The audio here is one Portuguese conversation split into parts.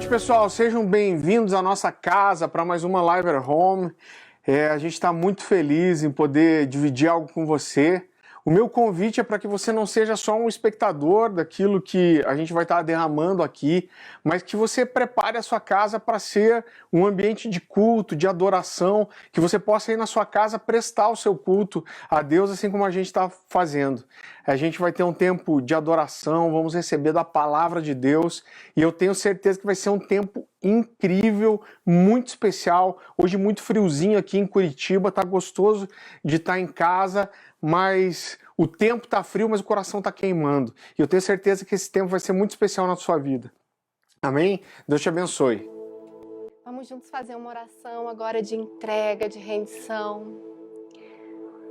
noite, pessoal. Sejam bem-vindos à nossa casa para mais uma Live at Home. A gente está muito feliz em poder dividir algo com você. O meu convite é para que você não seja só um espectador daquilo que a gente vai estar derramando aqui, mas que você prepare a sua casa para ser um ambiente de culto, de adoração, que você possa ir na sua casa prestar o seu culto a Deus, assim como a gente está fazendo. A gente vai ter um tempo de adoração, vamos receber da palavra de Deus, e eu tenho certeza que vai ser um tempo incrível, muito especial. Hoje muito friozinho aqui em Curitiba, tá gostoso de estar em casa, mas o tempo tá frio, mas o coração tá queimando. E eu tenho certeza que esse tempo vai ser muito especial na sua vida. Amém? Deus te abençoe. Vamos juntos fazer uma oração agora de entrega, de rendição.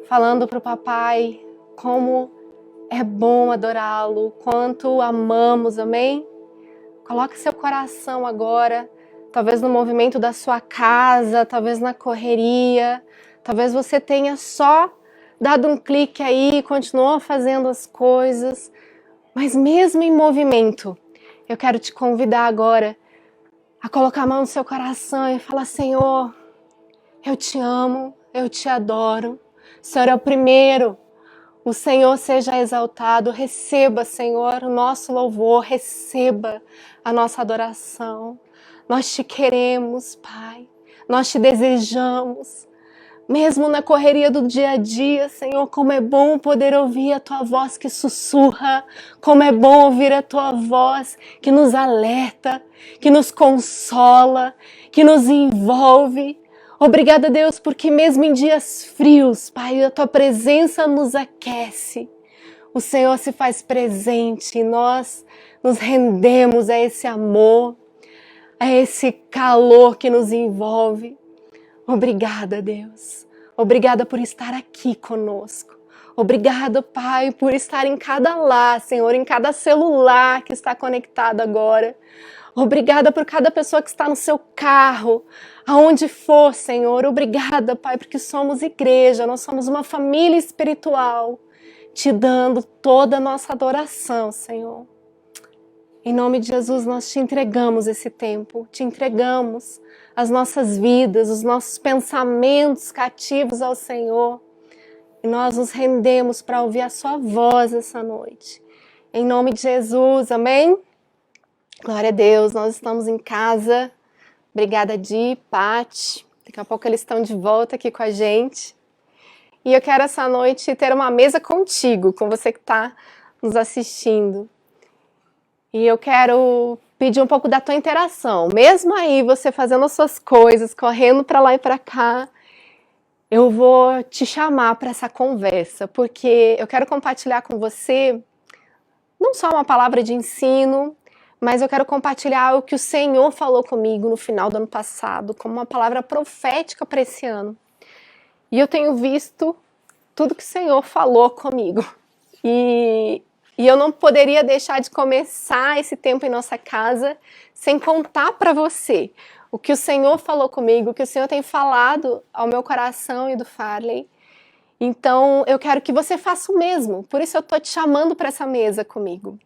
Falando para o papai como é bom adorá-lo, quanto amamos, amém? Coloque seu coração agora, talvez no movimento da sua casa, talvez na correria, talvez você tenha só dado um clique aí e continuou fazendo as coisas, mas mesmo em movimento, eu quero te convidar agora a colocar a mão no seu coração e falar: Senhor, eu te amo, eu te adoro, o Senhor é o primeiro, o Senhor seja exaltado, receba, Senhor, o nosso louvor, receba a nossa adoração. Nós te queremos, Pai, nós te desejamos. Mesmo na correria do dia a dia, Senhor, como é bom poder ouvir a Tua voz que sussurra, como é bom ouvir a Tua voz que nos alerta, que nos consola, que nos envolve. Obrigada, Deus, porque mesmo em dias frios, Pai, a Tua presença nos aquece. O Senhor se faz presente e nós nos rendemos a esse amor, a esse calor que nos envolve. Obrigada, Deus. Obrigada por estar aqui conosco. Obrigada, Pai, por estar em cada lar, Senhor, em cada celular que está conectado agora. Obrigada por cada pessoa que está no seu carro, aonde for, Senhor. Obrigada, Pai, porque somos igreja, nós somos uma família espiritual, te dando toda a nossa adoração, Senhor. Em nome de Jesus, nós te entregamos esse tempo, te entregamos as nossas vidas, os nossos pensamentos cativos ao Senhor. E nós nos rendemos para ouvir a sua voz essa noite. Em nome de Jesus, amém? Glória a Deus, nós estamos em casa. Obrigada, Di, Paty. Daqui a pouco eles estão de volta aqui com a gente. E eu quero essa noite ter uma mesa contigo, com você que está nos assistindo. E eu quero pedir um pouco da tua interação. Mesmo aí você fazendo as suas coisas, correndo para lá e para cá, eu vou te chamar para essa conversa, porque eu quero compartilhar com você não só uma palavra de ensino, mas eu quero compartilhar o que o Senhor falou comigo no final do ano passado, como uma palavra profética para esse ano. E eu tenho visto tudo que o Senhor falou comigo. E eu não poderia deixar de começar esse tempo em nossa casa sem contar para você o que o Senhor falou comigo, o que o Senhor tem falado ao meu coração e do Farley. Então, eu quero que você faça o mesmo. Por isso eu estou te chamando para essa mesa comigo.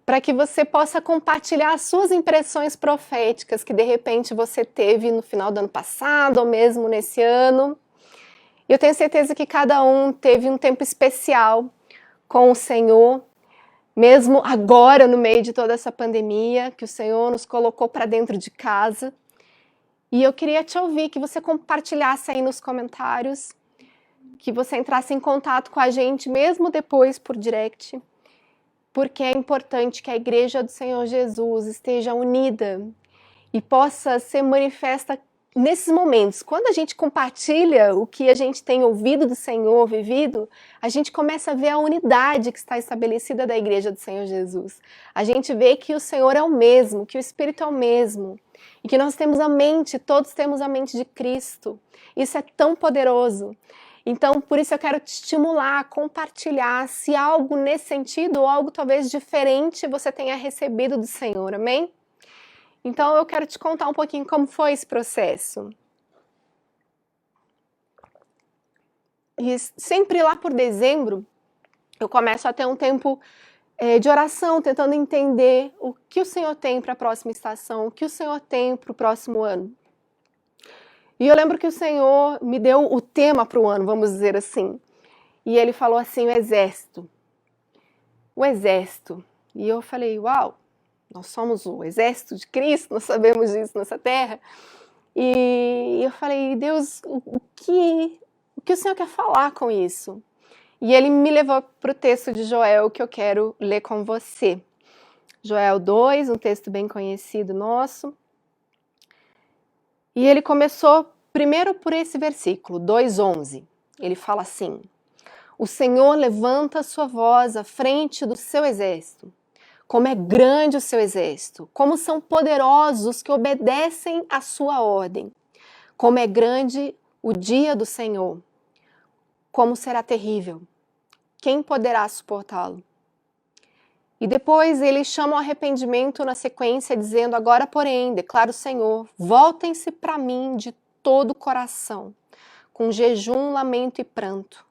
Para que você possa compartilhar as suas impressões proféticas que de repente você teve no final do ano passado ou mesmo nesse ano. Eu tenho certeza que cada um teve um tempo especial com o Senhor, mesmo agora no meio de toda essa pandemia, que o Senhor nos colocou para dentro de casa. E eu queria te ouvir, que você compartilhasse aí nos comentários, que você entrasse em contato com a gente, mesmo depois por direct, porque é importante que a Igreja do Senhor Jesus esteja unida e possa ser manifesta nesses momentos. Quando a gente compartilha o que a gente tem ouvido do Senhor, vivido, a gente começa a ver a unidade que está estabelecida da Igreja do Senhor Jesus. A gente vê que o Senhor é o mesmo, que o Espírito é o mesmo, e que nós temos a mente, todos temos a mente de Cristo. Isso é tão poderoso. Então, por isso eu quero te estimular a compartilhar se algo nesse sentido ou algo talvez diferente você tenha recebido do Senhor, amém? Então, eu quero te contar um pouquinho como foi esse processo. E sempre lá por dezembro, eu começo a ter um tempo de oração, tentando entender o que o Senhor tem para a próxima estação, o que o Senhor tem para o próximo ano. E eu lembro que o Senhor me deu o tema para o ano, vamos dizer assim. E ele falou assim, o exército. O exército. E eu falei, uau, nós somos o exército de Cristo, nós sabemos disso nessa terra. E eu falei, Deus, o que o Senhor quer falar com isso? E ele me levou para o texto de Joel que eu quero ler com você. Joel 2, um texto bem conhecido nosso. E ele começou primeiro por esse versículo, 2:11. Ele fala assim: o Senhor levanta a sua voz à frente do seu exército. Como é grande o seu exército, como são poderosos os que obedecem à sua ordem. Como é grande o dia do Senhor, como será terrível. Quem poderá suportá-lo? E depois ele chama o arrependimento na sequência, dizendo, agora porém, declara o Senhor, voltem-se para mim de todo o coração, com jejum, lamento e pranto.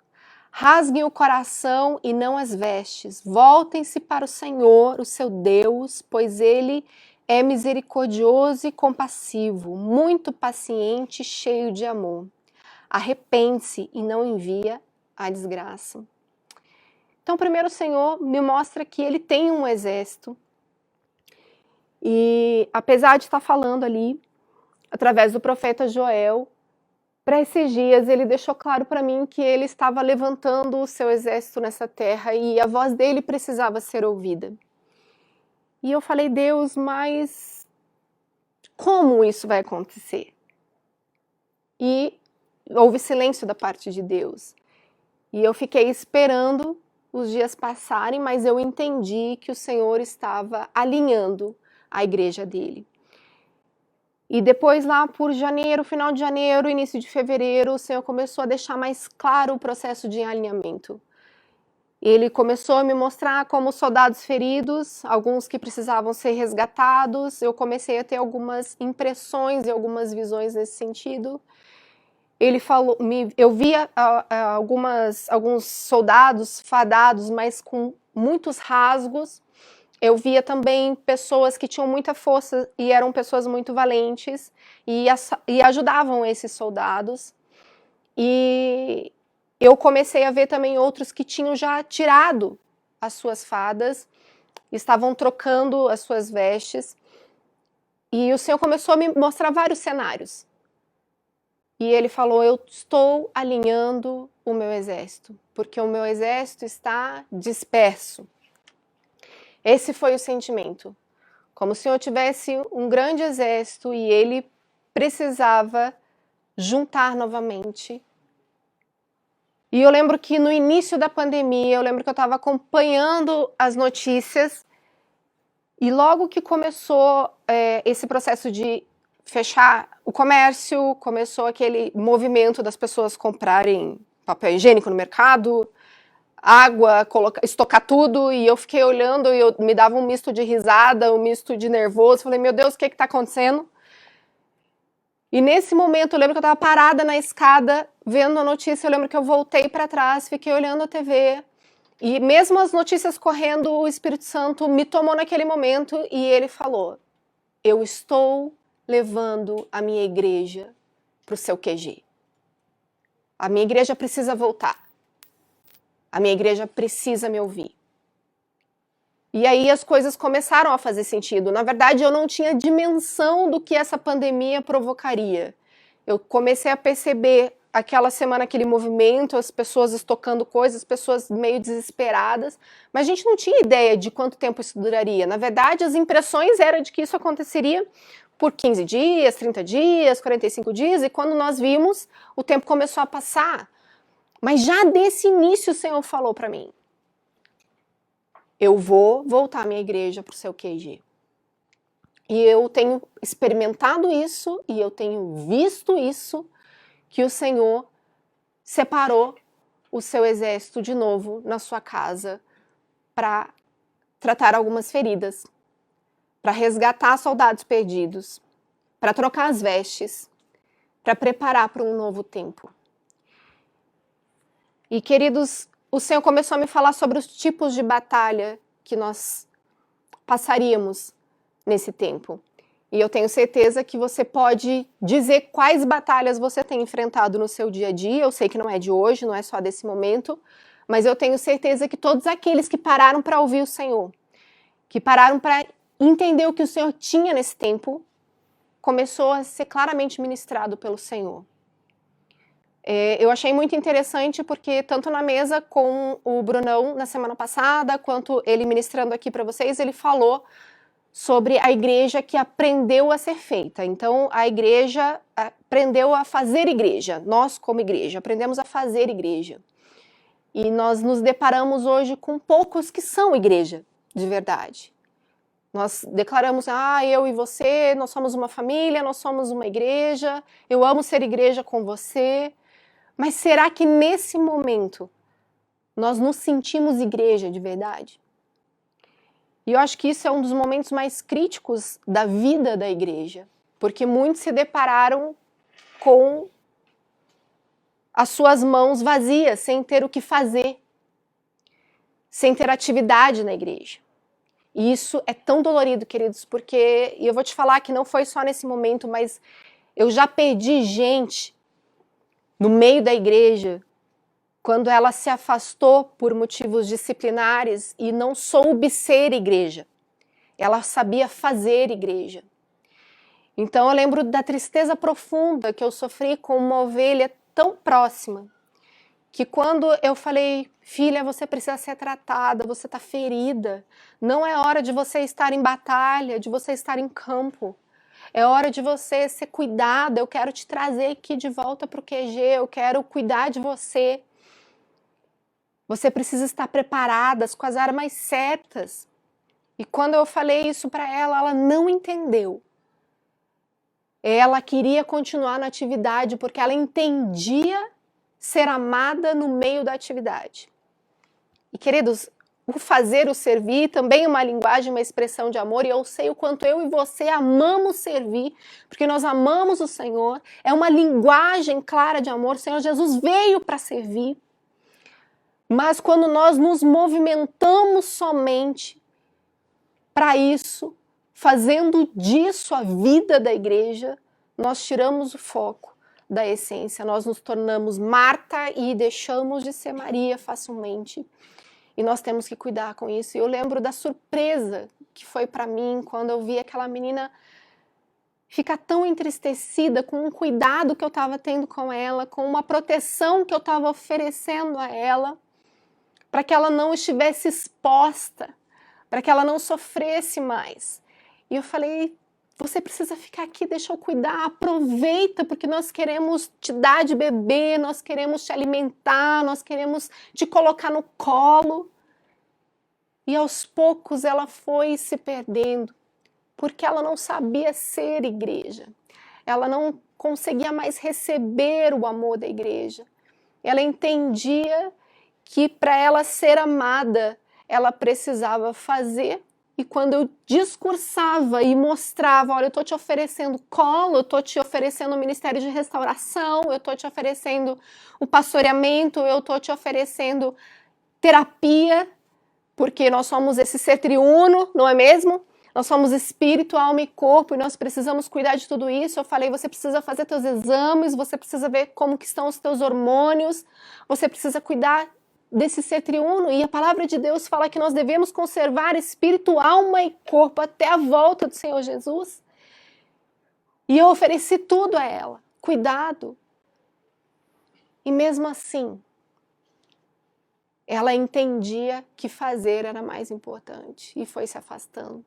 Rasguem o coração e não as vestes, voltem-se para o Senhor, o seu Deus, pois ele é misericordioso e compassivo, muito paciente e cheio de amor. Arrepende-se e não envia a desgraça. Então, primeiro o Senhor me mostra que ele tem um exército e apesar de estar falando ali, através do profeta Joel, para esses dias ele deixou claro para mim que ele estava levantando o seu exército nessa terra e a voz dele precisava ser ouvida. E eu falei, Deus, mas como isso vai acontecer? E houve silêncio da parte de Deus. E eu fiquei esperando os dias passarem, mas eu entendi que o Senhor estava alinhando a igreja dele. E depois lá por janeiro, final de janeiro, início de fevereiro, o Senhor começou a deixar mais claro o processo de alinhamento. Ele começou a me mostrar como soldados feridos, alguns que precisavam ser resgatados. Eu comecei a ter algumas impressões e algumas visões nesse sentido. Ele falou, eu via alguns soldados fadados, mas com muitos rasgos. Eu via também pessoas que tinham muita força e eram pessoas muito valentes e ajudavam esses soldados. E eu comecei a ver também outros que tinham já tirado as suas fadas, estavam trocando as suas vestes. E o Senhor começou a me mostrar vários cenários. E ele falou, eu estou alinhando o meu exército, porque o meu exército está disperso. Esse foi o sentimento, como se eu tivesse um grande exército e ele precisava juntar novamente. E eu lembro que no início da pandemia, eu lembro que eu estava acompanhando as notícias e logo que começou esse processo de fechar o comércio, começou aquele movimento das pessoas comprarem papel higiênico no mercado, água, estocar tudo, e eu fiquei olhando e me dava um misto de risada, um misto de nervoso, falei, meu Deus, o que está acontecendo? E nesse momento, eu lembro que eu estava parada na escada, vendo a notícia, eu lembro que eu voltei para trás, fiquei olhando a TV, e mesmo as notícias correndo, o Espírito Santo me tomou naquele momento, e ele falou, eu estou levando a minha igreja para o seu QG. A minha igreja precisa voltar. A minha igreja precisa me ouvir. E aí as coisas começaram a fazer sentido. Na verdade, eu não tinha dimensão do que essa pandemia provocaria. Eu comecei a perceber aquela semana aquele movimento, as pessoas estocando coisas, as pessoas meio desesperadas, mas a gente não tinha ideia de quanto tempo isso duraria. Na verdade, as impressões eram de que isso aconteceria por 15 dias, 30 dias, 45 dias, e quando nós vimos, o tempo começou a passar. Mas já desse início o Senhor falou para mim, eu vou voltar a minha igreja para o seu QG. E eu tenho experimentado isso, e eu tenho visto isso, que o Senhor separou o seu exército de novo na sua casa para tratar algumas feridas, para resgatar soldados perdidos, para trocar as vestes, para preparar para um novo tempo. E, queridos, o Senhor começou a me falar sobre os tipos de batalha que nós passaríamos nesse tempo. E eu tenho certeza que você pode dizer quais batalhas você tem enfrentado no seu dia a dia. Eu sei que não é de hoje, não é só desse momento, mas eu tenho certeza que todos aqueles que pararam para ouvir o Senhor, que pararam para entender o que o Senhor tinha nesse tempo, começou a ser claramente ministrado pelo Senhor. Eu achei muito interessante porque tanto na mesa com o Brunão na semana passada, quanto ele ministrando aqui para vocês, ele falou sobre a igreja que aprendeu a ser feita. Então, a igreja aprendeu a fazer igreja. Nós, como igreja, aprendemos a fazer igreja. E nós nos deparamos hoje com poucos que são igreja, de verdade. Nós declaramos, eu e você, nós somos uma família, nós somos uma igreja, eu amo ser igreja com você. Mas será que nesse momento nós nos sentimos igreja de verdade? E eu acho que isso é um dos momentos mais críticos da vida da igreja, porque muitos se depararam com as suas mãos vazias, sem ter o que fazer, sem ter atividade na igreja. E isso é tão dolorido, queridos, porque, e eu vou te falar que não foi só nesse momento, mas eu já perdi gente no meio da igreja, quando ela se afastou por motivos disciplinares e não soube ser igreja. Ela sabia fazer igreja. Então eu lembro da tristeza profunda que eu sofri com uma ovelha tão próxima, que quando eu falei, filha, você precisa ser tratada, você está ferida, não é hora de você estar em batalha, de você estar em campo. É hora de você ser cuidada, eu quero te trazer aqui de volta para o QG, eu quero cuidar de você. Você precisa estar preparada com as armas certas. E quando eu falei isso para ela, ela não entendeu. Ela queria continuar na atividade porque ela entendia ser amada no meio da atividade. E queridos, o fazer, o servir, também é uma linguagem, uma expressão de amor, e eu sei o quanto eu e você amamos servir, porque nós amamos o Senhor, é uma linguagem clara de amor, o Senhor Jesus veio para servir, mas quando nós nos movimentamos somente para isso, fazendo disso a vida da igreja, nós tiramos o foco da essência, nós nos tornamos Marta e deixamos de ser Maria facilmente. E nós temos que cuidar com isso. E eu lembro da surpresa que foi para mim quando eu vi aquela menina ficar tão entristecida com um cuidado que eu estava tendo com ela, com uma proteção que eu estava oferecendo a ela, para que ela não estivesse exposta, para que ela não sofresse mais. E eu falei, você precisa ficar aqui, deixa eu cuidar, aproveita, porque nós queremos te dar de beber, nós queremos te alimentar, nós queremos te colocar no colo. E aos poucos ela foi se perdendo, porque ela não sabia ser igreja. Ela não conseguia mais receber o amor da igreja. Ela entendia que para ela ser amada, ela precisava fazer. E quando eu discursava e mostrava, olha, eu estou te oferecendo colo, eu estou te oferecendo o ministério de restauração, eu estou te oferecendo o pastoreamento, eu estou te oferecendo terapia, porque nós somos esse ser triuno, não é mesmo? Nós somos espírito, alma e corpo, e nós precisamos cuidar de tudo isso. Eu falei, você precisa fazer teus exames, você precisa ver como que estão os teus hormônios, você precisa cuidar desse ser triuno, e a palavra de Deus fala que nós devemos conservar espírito, alma e corpo até a volta do Senhor Jesus. E eu ofereci tudo a ela, cuidado. E mesmo assim, ela entendia que fazer era mais importante e foi se afastando.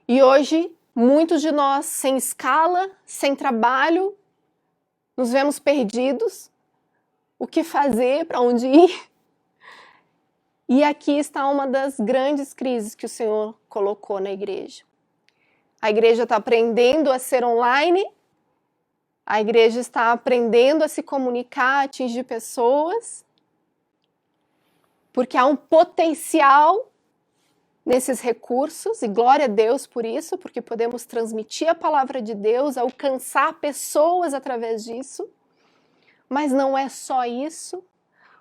E hoje, muitos de nós, sem escala, sem trabalho, nos vemos perdidos. O que fazer, para onde ir? E aqui está uma das grandes crises que o Senhor colocou na igreja. A igreja está aprendendo a ser online, a igreja está aprendendo a se comunicar, a atingir pessoas, porque há um potencial nesses recursos, e glória a Deus por isso, porque podemos transmitir a palavra de Deus, alcançar pessoas através disso. Mas não é só isso,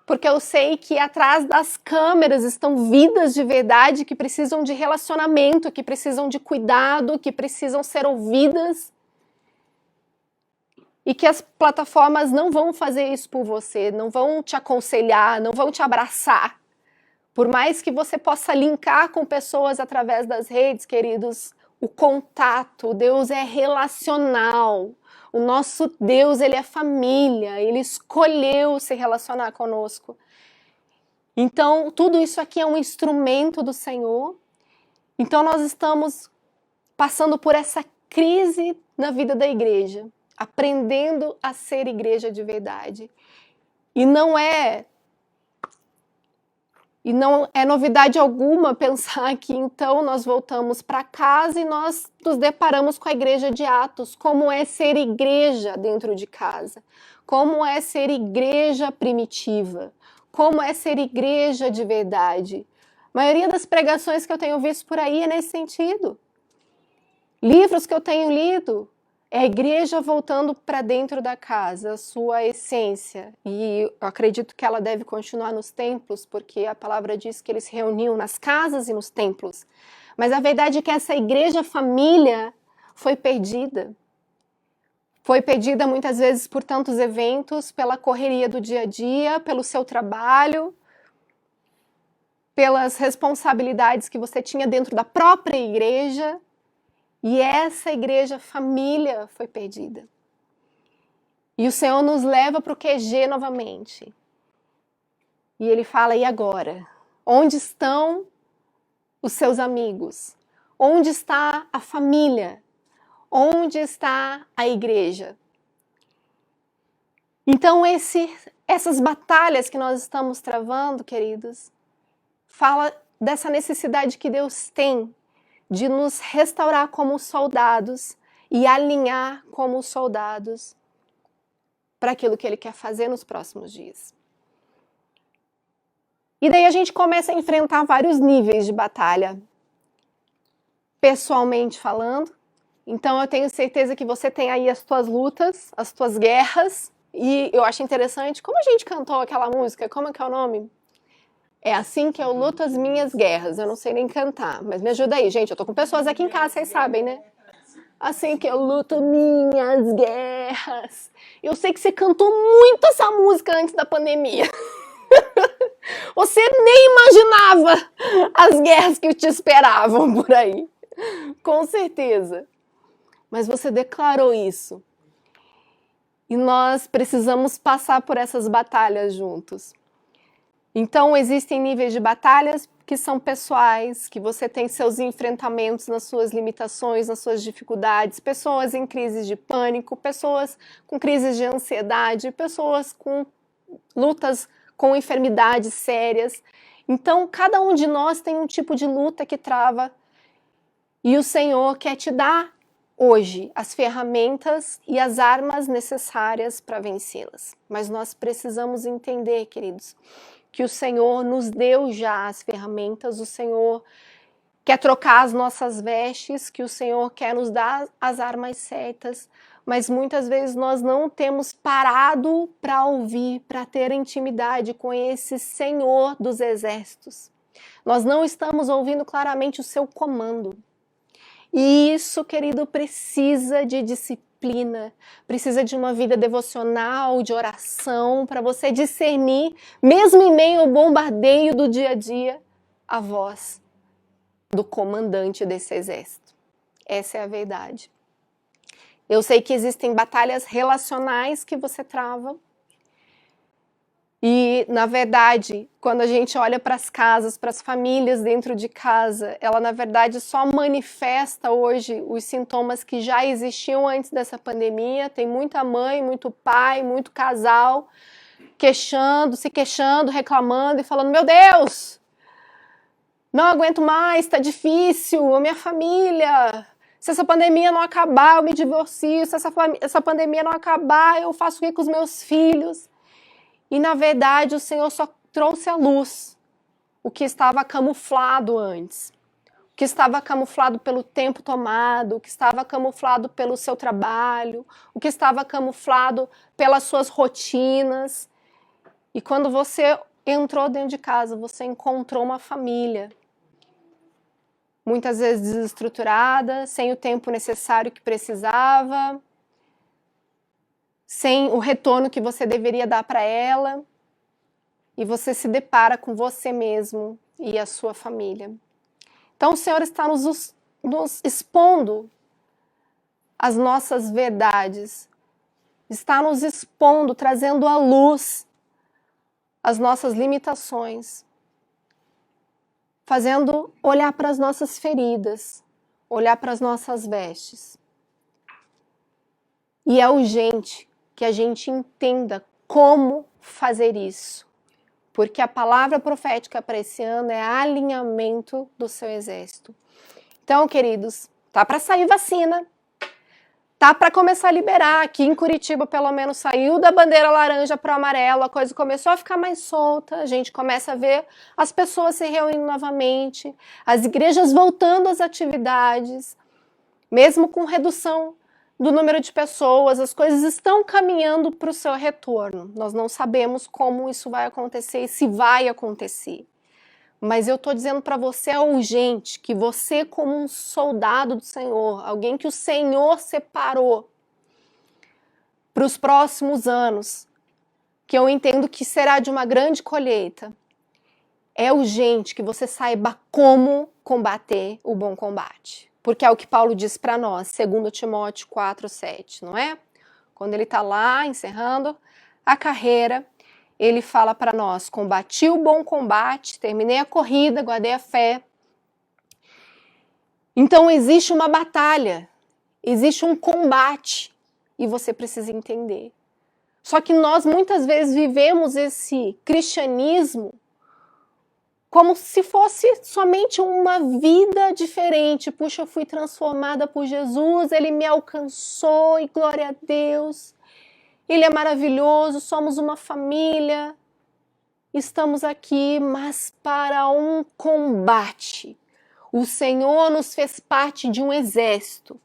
Porque eu sei que atrás das câmeras estão vidas de verdade que precisam de relacionamento, que precisam de cuidado, que precisam ser ouvidas. E que as plataformas não vão fazer isso por você, não vão te aconselhar, não vão te abraçar. Por mais que você possa linkar com pessoas através das redes, queridos, o contato, Deus é relacional. O nosso Deus, ele é família, ele escolheu se relacionar conosco. Então, tudo isso aqui é um instrumento do Senhor. Então, nós estamos passando por essa crise na vida da igreja, aprendendo a ser igreja de verdade. E não é novidade alguma pensar que então nós voltamos para casa e nós nos deparamos com a igreja de Atos, como é ser igreja dentro de casa, como é ser igreja primitiva, como é ser igreja de verdade. A maioria das pregações que eu tenho visto por aí é nesse sentido. Livros que eu tenho lido, é a igreja voltando para dentro da casa, a sua essência. E eu acredito que ela deve continuar nos templos, porque a palavra diz que eles se reuniam nas casas e nos templos. Mas a verdade é que essa igreja família foi perdida. Foi perdida muitas vezes por tantos eventos, pela correria do dia a dia, pelo seu trabalho, pelas responsabilidades que você tinha dentro da própria igreja. E essa igreja família foi perdida. E o Senhor nos leva para o QG novamente. E Ele fala, e agora? Onde estão os seus amigos? Onde está a família? Onde está a igreja? Então essas batalhas que nós estamos travando, queridos, fala dessa necessidade que Deus tem de nos restaurar como soldados e alinhar como soldados para aquilo que Ele quer fazer nos próximos dias. E daí a gente começa a enfrentar vários níveis de batalha, pessoalmente falando. Então eu tenho certeza que você tem aí as tuas lutas, as tuas guerras, e eu acho interessante, como a gente cantou aquela música, como é que é o nome? É assim que eu luto as minhas guerras. Eu não sei nem cantar, mas me ajuda aí, gente. Eu tô com pessoas aqui em casa, vocês sabem, né? Assim que eu luto minhas guerras. Eu sei que você cantou muito essa música antes da pandemia. Você nem imaginava as guerras que te esperavam por aí. Com certeza. Mas você declarou isso. E nós precisamos passar por essas batalhas juntos. Então, existem níveis de batalhas que são pessoais, que você tem seus enfrentamentos nas suas limitações, nas suas dificuldades, pessoas em crises de pânico, pessoas com crises de ansiedade, pessoas com lutas com enfermidades sérias. Então, cada um de nós tem um tipo de luta que trava e o Senhor quer te dar hoje as ferramentas e as armas necessárias para vencê-las. Mas nós precisamos entender, queridos, que o Senhor nos deu já as ferramentas, o Senhor quer trocar as nossas vestes, que o Senhor quer nos dar as armas certas, mas muitas vezes nós não temos parado para ouvir, para ter intimidade com esse Senhor dos exércitos. Nós não estamos ouvindo claramente o seu comando. E isso, querido, precisa de disciplina, precisa de uma vida devocional, de oração, para você discernir, mesmo em meio ao bombardeio do dia a dia, a voz do comandante desse exército. Essa é a verdade. Eu sei que existem batalhas relacionais que você trava. E, na verdade, quando a gente olha para as casas, para as famílias dentro de casa, ela, na verdade, só manifesta hoje os sintomas que já existiam antes dessa pandemia. Tem muita mãe, muito pai, muito casal se queixando, reclamando e falando, meu Deus, não aguento mais, está difícil, a minha família, se essa pandemia não acabar, eu me divorcio, se essa pandemia não acabar, eu faço o que com os meus filhos? E, na verdade, o Senhor só trouxe à luz o que estava camuflado antes. O que estava camuflado pelo tempo tomado, o que estava camuflado pelo seu trabalho, o que estava camuflado pelas suas rotinas. E quando você entrou dentro de casa, você encontrou uma família, muitas vezes desestruturada, sem o tempo necessário que precisava, sem o retorno que você deveria dar para ela, e você se depara com você mesmo e a sua família. Então o Senhor está nos expondo as nossas verdades, está nos expondo, trazendo à luz as nossas limitações, fazendo olhar para as nossas feridas, olhar para as nossas vestes. E é urgente que a gente entenda como fazer isso, porque a palavra profética para esse ano é alinhamento do seu exército. Então, queridos, tá para sair vacina, tá para começar a liberar. Aqui em Curitiba, pelo menos, saiu da bandeira laranja para o amarelo, a coisa começou a ficar mais solta, a gente começa a ver as pessoas se reunindo novamente, as igrejas voltando às atividades, mesmo com redução do número de pessoas, as coisas estão caminhando para o seu retorno. Nós não sabemos como isso vai acontecer e se vai acontecer. Mas eu estou dizendo para você, é urgente que você, como um soldado do Senhor, alguém que o Senhor separou para os próximos anos, que eu entendo que será de uma grande colheita, é urgente que você saiba como combater o bom combate. Porque é o que Paulo diz para nós, 2 Timóteo 4:7, não é? Quando ele está lá encerrando a carreira, ele fala para nós: combati o bom combate, terminei a corrida, guardei a fé. Então existe uma batalha, existe um combate e você precisa entender. Só que nós muitas vezes vivemos esse cristianismo como se fosse somente uma vida diferente. Puxa, eu fui transformada por Jesus, Ele me alcançou e glória a Deus. Ele é maravilhoso, somos uma família, estamos aqui, mas para um combate. O Senhor nos fez parte de um exército.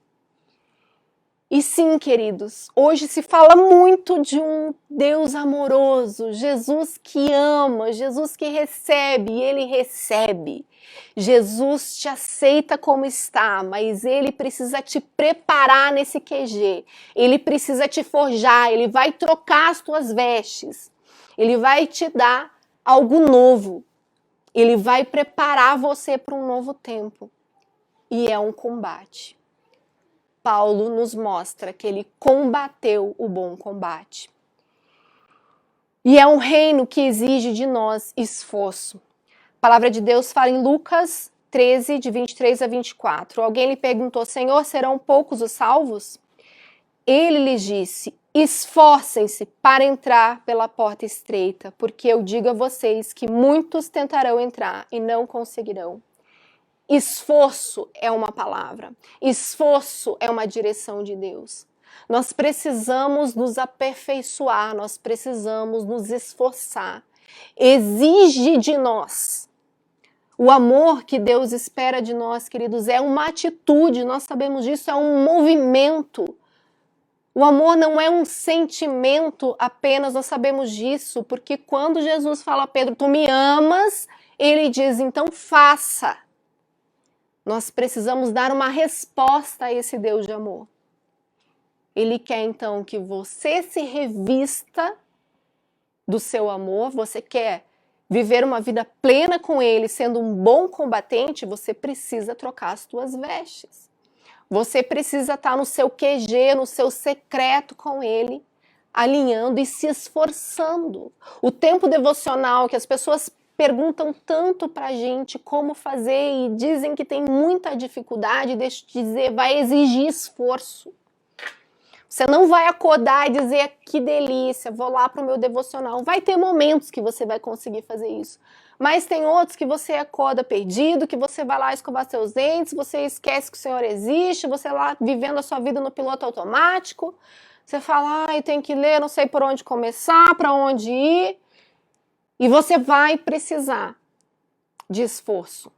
E sim, queridos, hoje se fala muito de um Deus amoroso, Jesus que ama, Jesus que recebe, e Ele recebe. Jesus te aceita como está, mas Ele precisa te preparar nesse QG. Ele precisa te forjar, Ele vai trocar as tuas vestes. Ele vai te dar algo novo. Ele vai preparar você para um novo tempo. E é um combate. Paulo nos mostra que ele combateu o bom combate. E é um reino que exige de nós esforço. A palavra de Deus fala em Lucas 13, de 23 a 24. Alguém lhe perguntou: Senhor, serão poucos os salvos? Ele lhes disse: esforcem-se para entrar pela porta estreita, porque eu digo a vocês que muitos tentarão entrar e não conseguirão. Esforço é uma palavra, esforço é uma direção de Deus. Nós precisamos nos aperfeiçoar, nós precisamos nos esforçar. Exige de nós. O amor que Deus espera de nós, queridos, é uma atitude, nós sabemos disso, é um movimento. O amor não é um sentimento apenas, nós sabemos disso, porque quando Jesus fala a Pedro, tu me amas, ele diz, então faça. Nós precisamos dar uma resposta a esse Deus de amor. Ele quer então que você se revista do seu amor, você quer viver uma vida plena com Ele, sendo um bom combatente, você precisa trocar as suas vestes. Você precisa estar no seu QG, no seu secreto com Ele, alinhando e se esforçando. O tempo devocional que as pessoas perguntam tanto pra gente como fazer e dizem que tem muita dificuldade, deixa eu te dizer, vai exigir esforço. Você não vai acordar e dizer que delícia, vou lá pro meu devocional. Vai ter momentos que você vai conseguir fazer isso. Mas tem outros que você acorda perdido, que você vai lá escovar seus dentes, você esquece que o Senhor existe, você lá vivendo a sua vida no piloto automático. Você fala, ai, tem que ler, não sei por onde começar, para onde ir. E você vai precisar de esforço.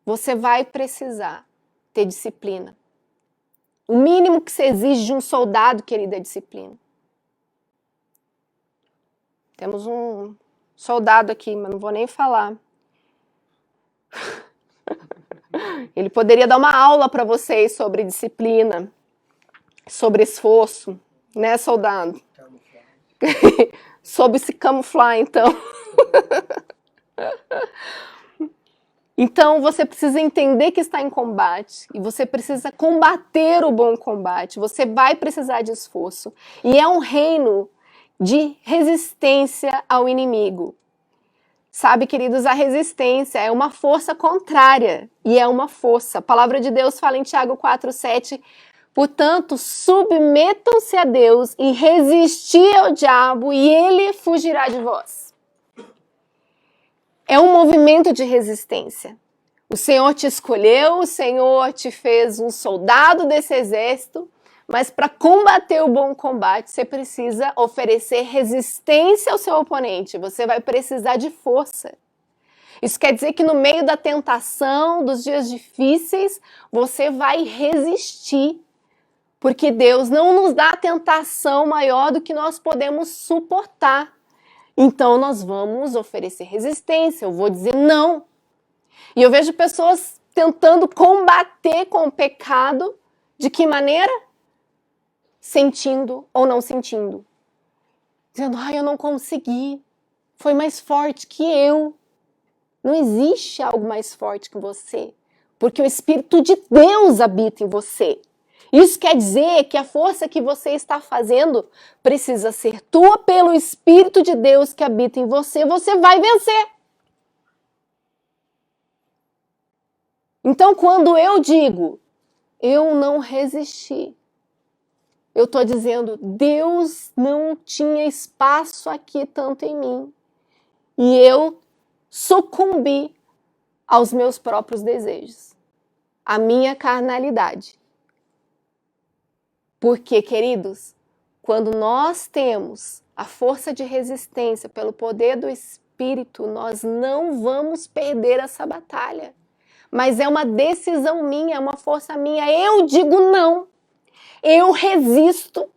Você vai precisar ter disciplina. O mínimo que se exige de um soldado, querida, é disciplina. Temos um soldado aqui, mas não vou nem falar. Ele poderia dar uma aula para vocês sobre disciplina, sobre esforço, né, soldado? Sobre se camuflar, então. Então, você precisa entender que está em combate e você precisa combater o bom combate. Você vai precisar de esforço. E é um reino de resistência ao inimigo. Sabe, queridos, a resistência é uma força contrária e é uma força. A palavra de Deus fala em Tiago 4,7: portanto, submetam-se a Deus e resisti ao diabo e ele fugirá de vós. É um movimento de resistência. O Senhor te escolheu, o Senhor te fez um soldado desse exército, mas para combater o bom combate, você precisa oferecer resistência ao seu oponente. Você vai precisar de força. Isso quer dizer que no meio da tentação, dos dias difíceis, você vai resistir. Porque Deus não nos dá tentação maior do que nós podemos suportar. Então nós vamos oferecer resistência, eu vou dizer não. E eu vejo pessoas tentando combater com o pecado, de que maneira? Sentindo ou não sentindo. Dizendo, eu não consegui, foi mais forte que eu. Não existe algo mais forte que você, porque o Espírito de Deus habita em você. Isso quer dizer que a força que você está fazendo precisa ser tua pelo Espírito de Deus que habita em você. Você vai vencer. Então, quando eu digo, eu não resisti, eu estou dizendo, Deus não tinha espaço aqui tanto em mim. E eu sucumbi aos meus próprios desejos, à minha carnalidade. Porque, queridos, quando nós temos a força de resistência pelo poder do Espírito, nós não vamos perder essa batalha. Mas é uma decisão minha, é uma força minha. Eu digo não. Eu resisto.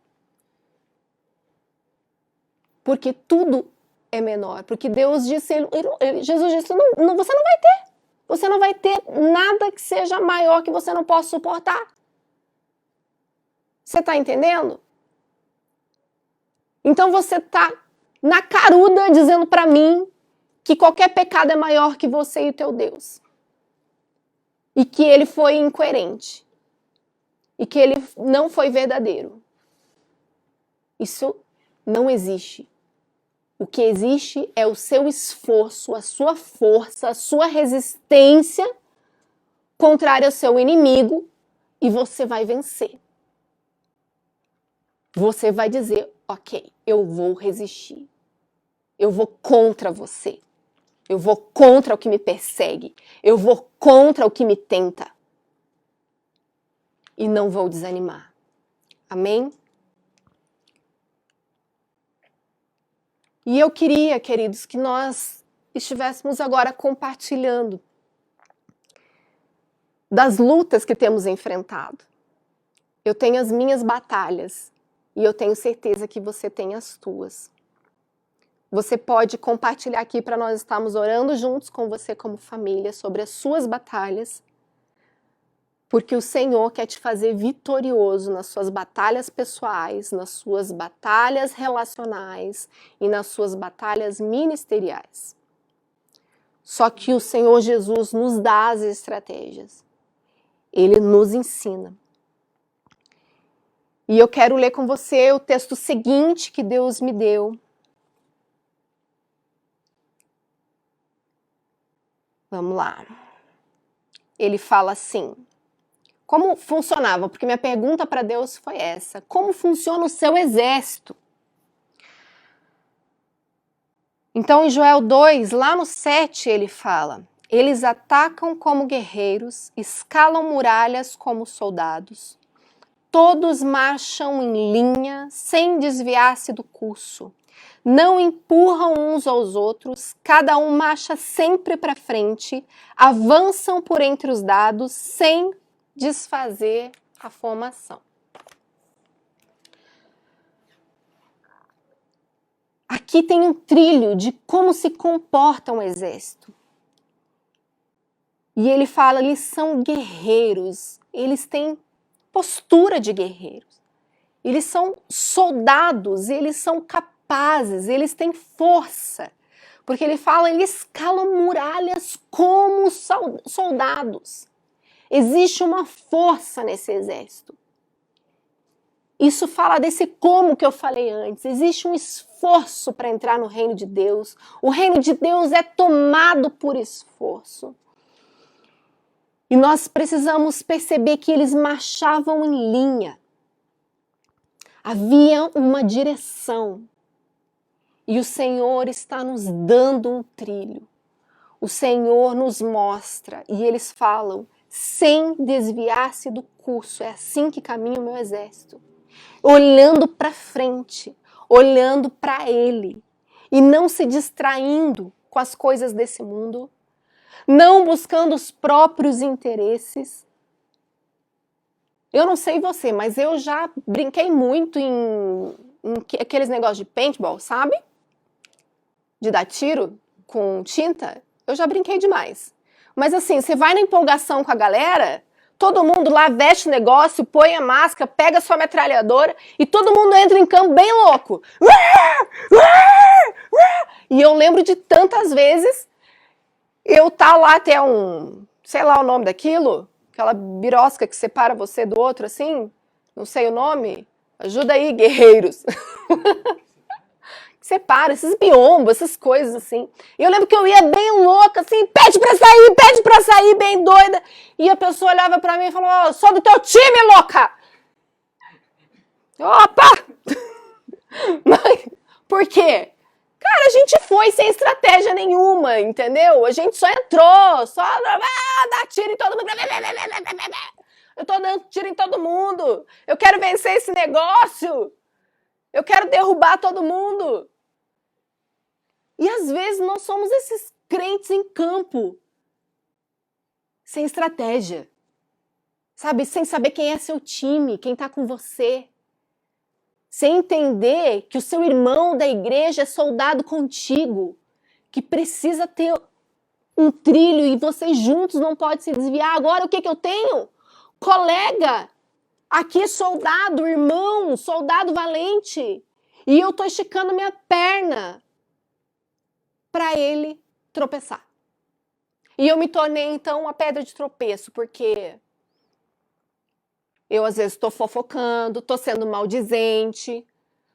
Porque tudo é menor. Porque Deus disse, Jesus disse, não, você não vai ter. Você não vai ter nada que seja maior que você não possa suportar. Você está entendendo? Então você está na caruda dizendo para mim que qualquer pecado é maior que você e o teu Deus. E que ele foi incoerente. E que ele não foi verdadeiro. Isso não existe. O que existe é o seu esforço, a sua força, a sua resistência contrária ao seu inimigo e você vai vencer. Você vai dizer, ok, eu vou resistir. Eu vou contra você. Eu vou contra o que me persegue. Eu vou contra o que me tenta. E não vou desanimar. Amém? E eu queria, queridos, que nós estivéssemos agora compartilhando das lutas que temos enfrentado. Eu tenho as minhas batalhas. E eu tenho certeza que você tem as tuas. Você pode compartilhar aqui para nós estarmos orando juntos com você como família sobre as suas batalhas, porque o Senhor quer te fazer vitorioso nas suas batalhas pessoais, nas suas batalhas relacionais e nas suas batalhas ministeriais. Só que o Senhor Jesus nos dá as estratégias. Ele nos ensina. E eu quero ler com você o texto seguinte que Deus me deu. Vamos lá. Ele fala assim, como funcionava? Porque minha pergunta para Deus foi essa. Como funciona o seu exército? Então, em Joel 2, lá no 7, ele fala, eles atacam como guerreiros, escalam muralhas como soldados. Todos marcham em linha, sem desviar-se do curso. Não empurram uns aos outros, cada um marcha sempre para frente, avançam por entre os dados, sem desfazer a formação. aqui tem um trilho de como se comporta um exército. E ele fala, eles são guerreiros, eles têm postura de guerreiros. Eles são soldados, eles são capazes, eles têm força. Porque ele fala, eles escalam muralhas como soldados. Existe uma força nesse exército. Isso fala desse como que eu falei antes. Existe um esforço para entrar no reino de Deus. O reino de Deus é tomado por esforço. E nós precisamos perceber que eles marchavam em linha. Havia uma direção. E o Senhor está nos dando um trilho. O Senhor nos mostra. E eles falam, sem desviar-se do curso. É assim que caminha o meu exército. Olhando para frente, olhando para Ele. E não se distraindo com as coisas desse mundo. Não buscando os próprios interesses. Eu não sei você, mas eu já brinquei muito em aqueles negócios de paintball, sabe? De dar tiro com tinta. Eu já brinquei demais. Mas assim, você vai na empolgação com a galera, todo mundo lá veste o negócio, põe a máscara, pega a sua metralhadora e todo mundo entra em campo bem louco. E eu lembro de tantas vezes eu tá lá até sei lá o nome daquilo, aquela birosca que separa você do outro assim, não sei o nome, ajuda aí, guerreiros. Separa, esses biombos, essas coisas assim. E eu lembro que eu ia bem louca, assim, pede pra sair, bem doida. E a pessoa olhava pra mim e falou, oh, sou do teu time, louca! Opa! Mas, por quê? Cara, a gente foi sem estratégia nenhuma, entendeu? A gente só entrou, só dá tiro em todo mundo. Eu tô dando tiro em todo mundo. Eu quero vencer esse negócio. Eu quero derrubar todo mundo. E às vezes nós somos esses crentes em campo, sem estratégia, sabe? Sem saber quem é seu time, quem tá com você. Sem entender que o seu irmão da igreja é soldado contigo, que precisa ter um trilho e vocês juntos não podem se desviar. Agora o que eu tenho? Colega, aqui soldado, irmão, soldado valente. E eu tô esticando minha perna para ele tropeçar. E eu me tornei, então, uma pedra de tropeço, porque eu, às vezes, estou fofocando, estou sendo maldizente,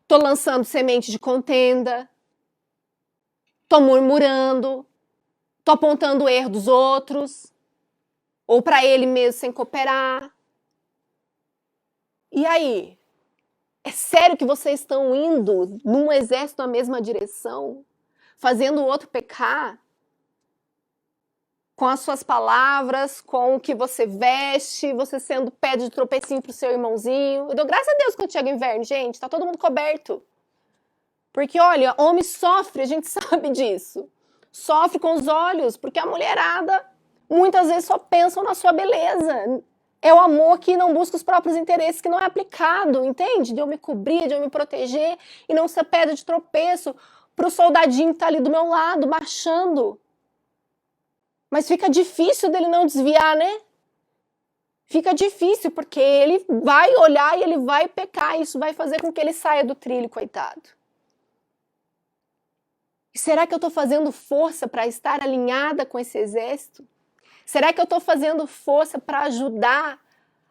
estou lançando semente de contenda, estou murmurando, estou apontando o erro dos outros, ou para ele mesmo sem cooperar. E aí? É sério que vocês estão indo num exército na mesma direção? Fazendo o outro pecar, com as suas palavras, com o que você veste, você sendo pedra de tropecinho pro seu irmãozinho. Eu dou graças a Deus quando chega o inverno, gente, tá todo mundo coberto. Porque, olha, homem sofre, a gente sabe disso. Sofre com os olhos, porque a mulherada muitas vezes só pensa na sua beleza. É o amor que não busca os próprios interesses, que não é aplicado, entende? De eu me cobrir, de eu me proteger e não ser pedra de tropeço pro soldadinho que tá ali do meu lado, marchando. Mas fica difícil dele não desviar, né? Fica difícil, porque ele vai olhar e ele vai pecar. Isso vai fazer com que ele saia do trilho, coitado. E será que eu estou fazendo força para estar alinhada com esse exército? Será que eu estou fazendo força para ajudar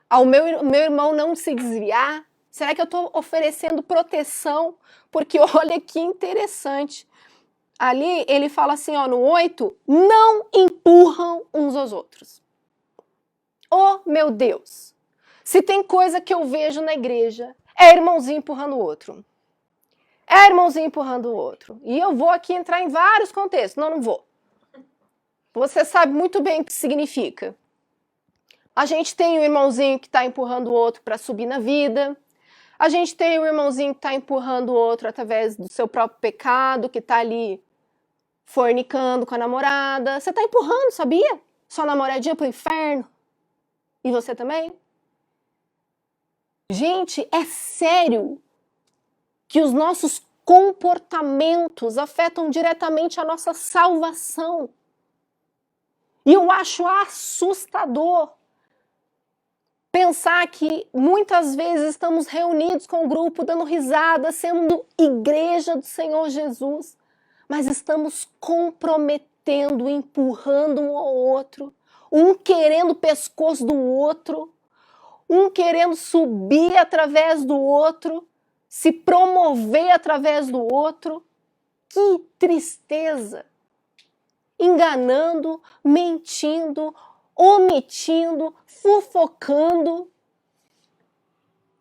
ao meu irmão não se desviar? Será que eu estou oferecendo proteção? Porque olha que interessante. Ali ele fala assim, ó, no 8, não empurram uns aos outros. Oh, meu Deus! Se tem coisa que eu vejo na igreja, é irmãozinho empurrando o outro. É irmãozinho empurrando o outro. E eu vou aqui entrar em vários contextos. Não vou. Você sabe muito bem o que significa. A gente tem o irmãozinho que está empurrando o outro para subir na vida. A gente tem o irmãozinho que está empurrando o outro através do seu próprio pecado, que está ali fornicando com a namorada. Você está empurrando, sabia? Sua namoradinha para o inferno. E você também? Gente, é sério que os nossos comportamentos afetam diretamente a nossa salvação. E eu acho assustador pensar que muitas vezes estamos reunidos com o grupo, dando risada, sendo igreja do Senhor Jesus, mas estamos comprometendo, empurrando um ao outro, um querendo o pescoço do outro, um querendo subir através do outro, se promover através do outro. Que tristeza! Enganando, mentindo, omitindo, fofocando.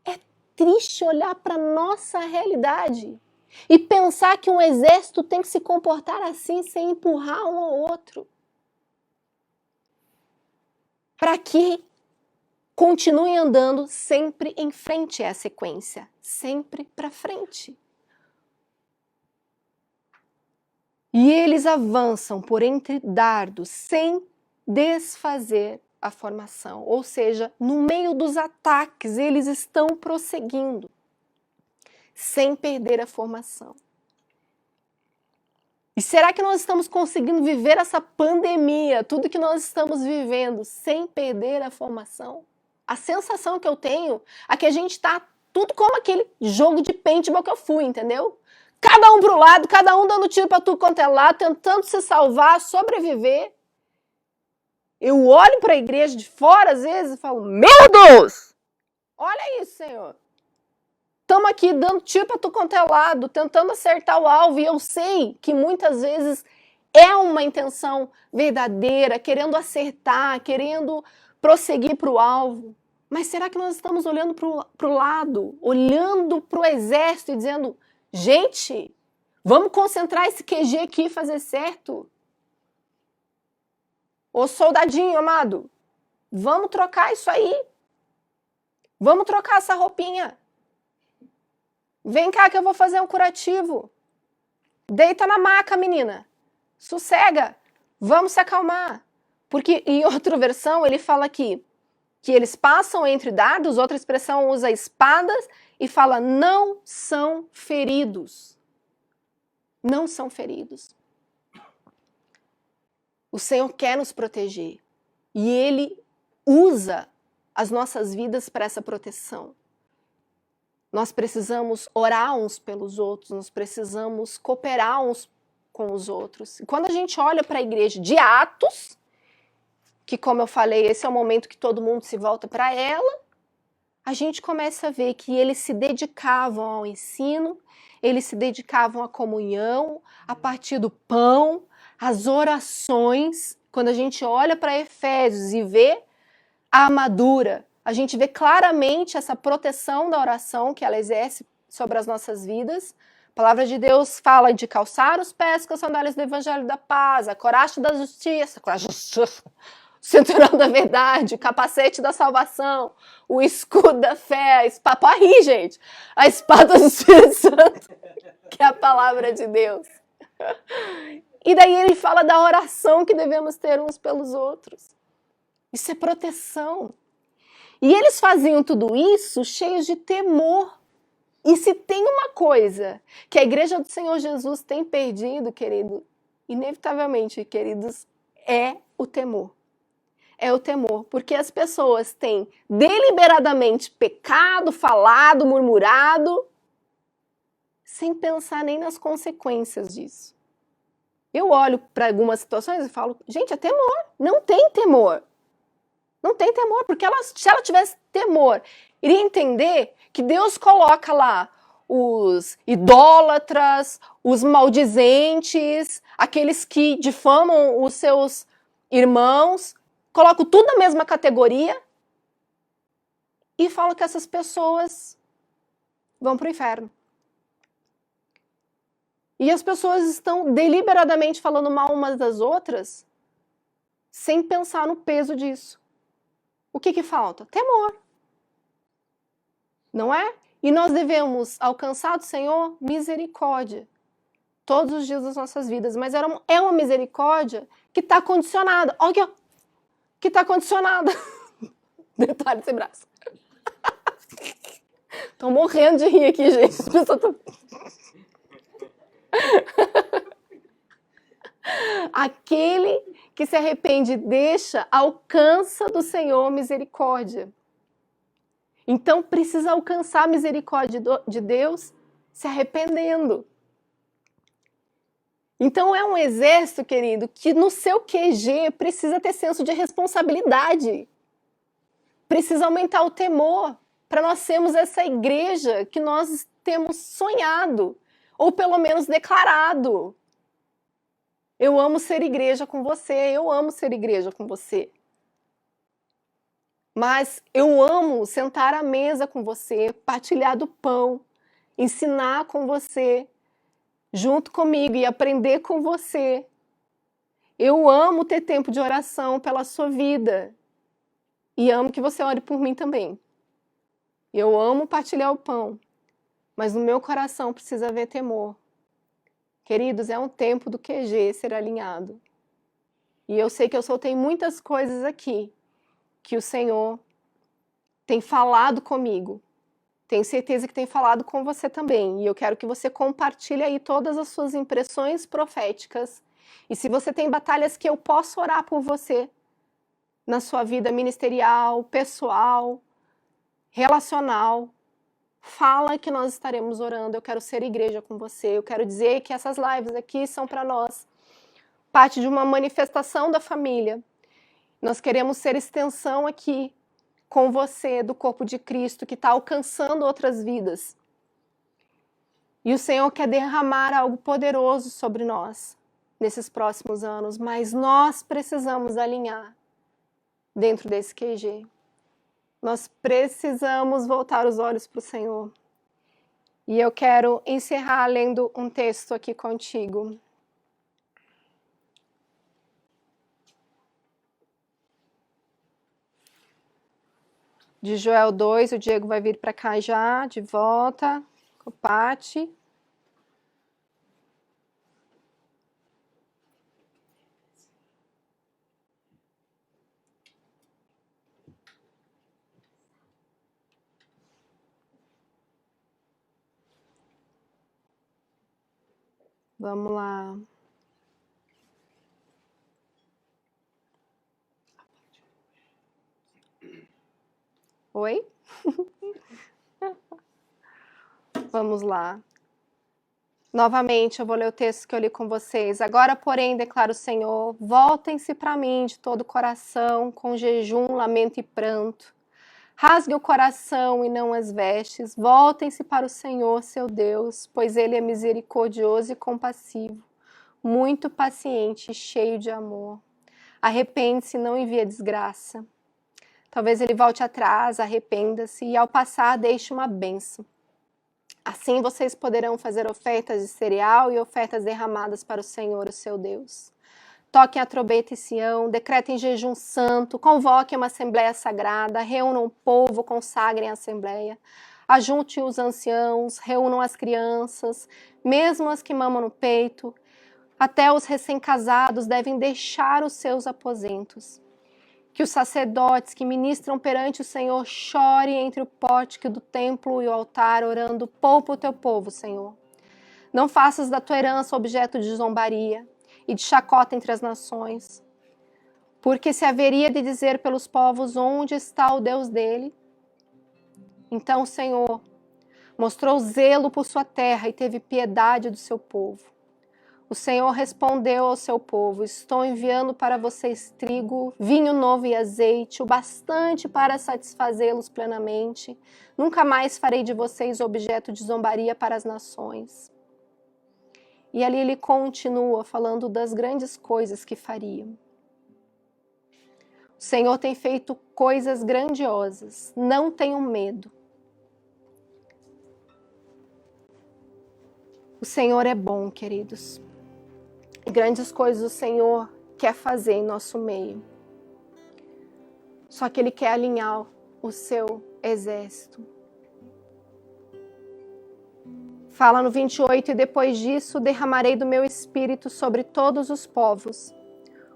É triste olhar para a nossa realidade e pensar que um exército tem que se comportar assim, sem empurrar um ao outro. Para que continue andando sempre em frente, é a sequência, sempre para frente. E eles avançam por entre dardos sem desfazer a formação, ou seja, no meio dos ataques eles estão prosseguindo, sem perder a formação. E será que nós estamos conseguindo viver essa pandemia, tudo que nós estamos vivendo, sem perder a formação? A sensação que eu tenho é que a gente está tudo como aquele jogo de paintball que eu fui, entendeu? Cada um pro lado, cada um dando tiro para tudo quanto é lado, tentando se salvar, sobreviver. Eu olho para a igreja de fora, às vezes, e falo, meu Deus! Olha isso, Senhor. Estamos aqui dando tiro para tudo quanto é lado, tentando acertar o alvo, e eu sei que muitas vezes é uma intenção verdadeira, querendo acertar, querendo prosseguir para o alvo. Mas será que nós estamos olhando para o lado, olhando para o exército e dizendo, gente, vamos concentrar esse QG aqui e fazer certo? Ô soldadinho amado, vamos trocar isso aí. Vamos trocar essa roupinha. Vem cá que eu vou fazer um curativo. Deita na maca, menina. Sossega. Vamos se acalmar. Porque em outra versão ele fala aqui que eles passam entre dardos, outra expressão usa espadas e fala não são feridos. Não são feridos. O Senhor quer nos proteger e Ele usa as nossas vidas para essa proteção. Nós precisamos orar uns pelos outros, nós precisamos cooperar uns com os outros. E quando a gente olha para a igreja de Atos, que como eu falei, esse é o momento que todo mundo se volta para ela, a gente começa a ver que eles se dedicavam ao ensino, eles se dedicavam à comunhão, a partir do pão, às orações. Quando a gente olha para Efésios e vê a armadura, a gente vê claramente essa proteção da oração que ela exerce sobre as nossas vidas. A palavra de Deus fala de calçar os pés com as sandálias do evangelho da paz, a coraça da justiça, o cinturão da verdade, o capacete da salvação, o escudo da fé, para rir, gente, a espada do Espírito Santo, que é a palavra de Deus. E daí ele fala da oração que devemos ter uns pelos outros. Isso é proteção. E eles faziam tudo isso cheios de temor. E se tem uma coisa que a igreja do Senhor Jesus tem perdido, querido, inevitavelmente, queridos, é o temor. É o temor, porque as pessoas têm deliberadamente pecado, falado, murmurado, sem pensar nem nas consequências disso. Eu olho para algumas situações e falo, gente, é temor. Não tem temor. Não tem temor, porque se ela tivesse temor, iria entender que Deus coloca lá os idólatras, os maldizentes, aqueles que difamam os seus irmãos, colocam tudo na mesma categoria e falam que essas pessoas vão para o inferno. E as pessoas estão deliberadamente falando mal umas das outras sem pensar no peso disso. O que falta? Temor. Não é? E nós devemos alcançar do Senhor misericórdia todos os dias das nossas vidas. Mas é uma misericórdia que está condicionada. Olha aqui, ó. Que está condicionada. Detalhe desse braço. Estou morrendo de rir aqui, gente. As pessoas tão... Aquele que se arrepende e deixa, alcança do Senhor misericórdia. Então precisa alcançar a misericórdia de Deus se arrependendo. Então é um exército, querido, que no seu QG precisa ter senso de responsabilidade. Precisa aumentar o temor para nós sermos essa igreja que nós temos sonhado, ou pelo menos declarado. Eu amo ser igreja com você, eu amo ser igreja com você. Mas eu amo sentar à mesa com você, partilhar do pão, ensinar com você, junto comigo e aprender com você. Eu amo ter tempo de oração pela sua vida. E amo que você ore por mim também. Eu amo partilhar o pão. Mas no meu coração precisa haver temor. Queridos, é um tempo do QG ser alinhado. E eu sei que eu soltei muitas coisas aqui que o Senhor tem falado comigo. Tenho certeza que tem falado com você também. E eu quero que você compartilhe aí todas as suas impressões proféticas. E se você tem batalhas que eu posso orar por você, na sua vida ministerial, pessoal, relacional, fala que nós estaremos orando. Eu quero ser igreja com você. Eu quero dizer que essas lives aqui são para nós parte de uma manifestação da família. Nós queremos ser extensão aqui com você do corpo de Cristo que está alcançando outras vidas. E o Senhor quer derramar algo poderoso sobre nós nesses próximos anos, mas nós precisamos alinhar dentro desse QG. Nós precisamos voltar os olhos para o Senhor. E eu quero encerrar lendo um texto aqui contigo. De Joel 2, o Diego vai vir para cá já, de volta, com o Pati. Vamos lá. Oi? Vamos lá. Novamente, eu vou ler o texto que eu li com vocês. Agora, porém, declara o Senhor, voltem-se para mim de todo o coração, com jejum, lamento e pranto. Rasgue o coração e não as vestes. Voltem-se para o Senhor, seu Deus, pois Ele é misericordioso e compassivo, muito paciente e cheio de amor. Arrepende-se e não envia desgraça. Talvez Ele volte atrás, arrependa-se e, ao passar, deixe uma bênção. Assim vocês poderão fazer ofertas de cereal e ofertas derramadas para o Senhor, o seu Deus. Toquem a trombeta em Sião, decretem jejum santo, convoquem uma assembleia sagrada, reúnam o povo, consagrem a assembleia, ajuntem os anciãos, reúnam as crianças, mesmo as que mamam no peito, até os recém-casados devem deixar os seus aposentos. Que os sacerdotes que ministram perante o Senhor chorem entre o pórtico do templo e o altar, orando, poupa o teu povo, Senhor. Não faças da tua herança objeto de zombaria e de chacota entre as nações. Porque se haveria de dizer pelos povos onde está o Deus dele, então o Senhor mostrou zelo por sua terra e teve piedade do seu povo. O Senhor respondeu ao seu povo, estou enviando para vocês trigo, vinho novo e azeite, o bastante para satisfazê-los plenamente. Nunca mais farei de vocês objeto de zombaria para as nações. E ali ele continua falando das grandes coisas que faria. O Senhor tem feito coisas grandiosas, não tenham medo. O Senhor é bom, queridos. Grandes coisas o Senhor quer fazer em nosso meio. Só que Ele quer alinhar o seu exército. Fala no 28, e depois disso derramarei do meu espírito sobre todos os povos.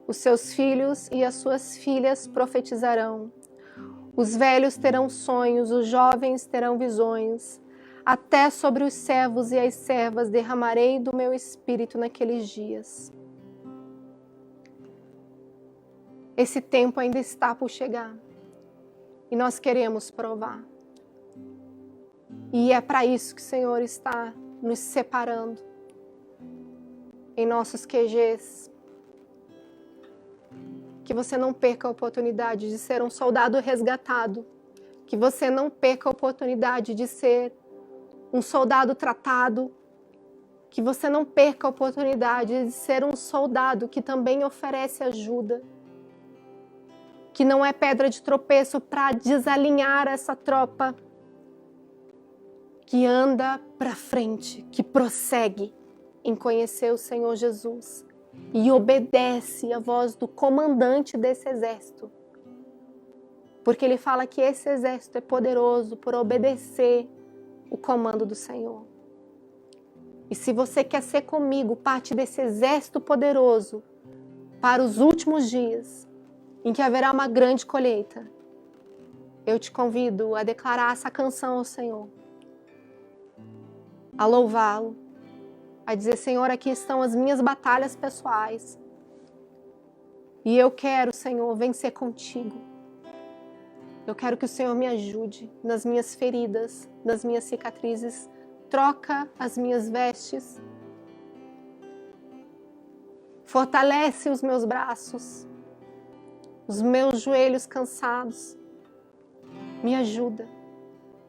Os seus filhos e as suas filhas profetizarão. Os velhos terão sonhos, os jovens terão visões. até sobre os servos e as servas derramarei do meu espírito naqueles dias. Esse tempo ainda está por chegar e nós queremos provar. E é para isso que o Senhor está nos separando em nossos QGs. Que você não perca a oportunidade de ser um soldado resgatado. Que você não perca a oportunidade de ser um soldado tratado. Que você não perca a oportunidade de ser um soldado que também oferece ajuda. Que não é pedra de tropeço para desalinhar essa tropa. Que anda para frente, que prossegue em conhecer o Senhor Jesus e obedece a voz do comandante desse exército. Porque ele fala que esse exército é poderoso por obedecer o comando do Senhor. E se você quer ser comigo parte desse exército poderoso para os últimos dias, em que haverá uma grande colheita, eu te convido a declarar essa canção ao Senhor, a louvá-lo, a dizer: Senhor, aqui estão as minhas batalhas pessoais e eu quero, Senhor, vencer contigo. Eu quero que o Senhor me ajude nas minhas feridas, nas minhas cicatrizes. Troca as minhas vestes, fortalece os meus braços, os meus joelhos cansados. Me ajuda,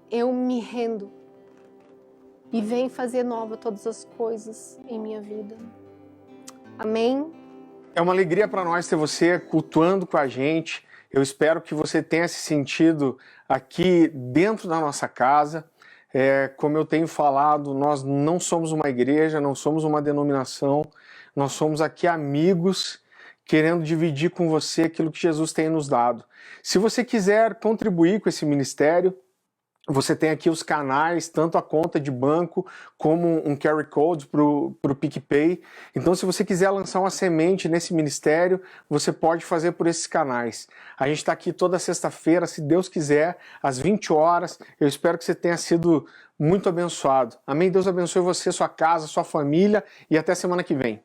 eu me rendo. E vem fazer nova todas as coisas em minha vida. Amém? É uma alegria para nós ter você cultuando com a gente. Eu espero que você tenha se sentido aqui dentro da nossa casa. Como eu tenho falado, nós não somos uma igreja, não somos uma denominação. Nós somos aqui amigos querendo dividir com você aquilo que Jesus tem nos dado. Se você quiser contribuir com esse ministério, você tem aqui os canais, tanto a conta de banco como um QR Code para o PicPay. Então, se você quiser lançar uma semente nesse ministério, você pode fazer por esses canais. A gente está aqui toda sexta-feira, se Deus quiser, às 20 horas. Eu espero que você tenha sido muito abençoado. Amém? Deus abençoe você, sua casa, sua família e até semana que vem.